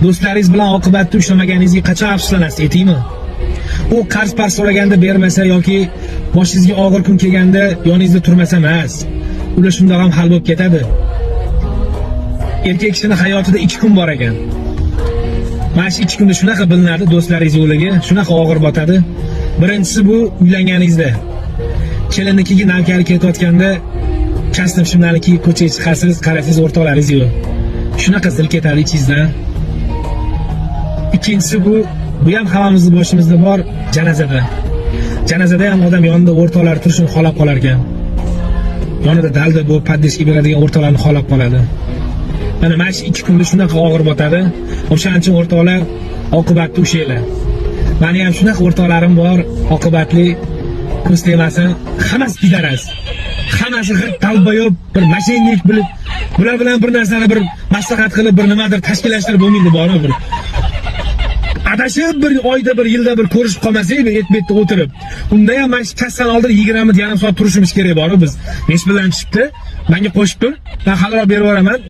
do'stlaringiz bilan oqibatda ushlamaganingizga qachon afsuslanasiz, aytingmi? U qarz parz so'raganda bermasa yoki boshingizga og'ir kun kelganda yoningizda turmasa emas. Ular shundoq ham hal bo'lib ketadi. Erkak kishining hayotida 2 kun bor ekan. Mana shu 2 kunda shunaqa bilinadi do'stlaringiz yo'liga, shunaqa og'ir botadi. Birinchisi bu uylanganingizda. Kelinnikiga navkari ketayotganda kastim shimlarni kiyib ko'chaga chiqasiz, qarasangiz o'rtoqlaringiz yo'q. Shunaqa zil ketadi ichingizdan. Ikkinchisi bu ham hammamizning boshimizda bor janozada. Janozada ham odam yonida o'rtoqlar turishini xolab qolar ekan. Yonida dalda bu paddeshga beradigan o'rtoqlarni xolab qoladi. Mana shu 2 kunda shunaqa og'ir botadi. O'shaning uchun o'rtoqlar oqibatda ushanglar. Meni ham shunaqa o'rtoqlarim bor, oqibatli ko'z tegmasin, hammasi pidaras. Hammasi talbayob, bir mashinnik bilib, bular bilan bir narsani bir maslahat qilib, bir nimadir tashkillashtirib bo'lmaydi, bormi bir. Adashib bir oyda bir yilda bir ko'rishib qolmasak, bet-betda o'tirib. Unda ham mana shu kassan oldin 20 yarim soat turishimiz kerak bor biz. Nesh bilan chiqibdi? Menga qo'shib tur. Men xalroq berib yuboraman.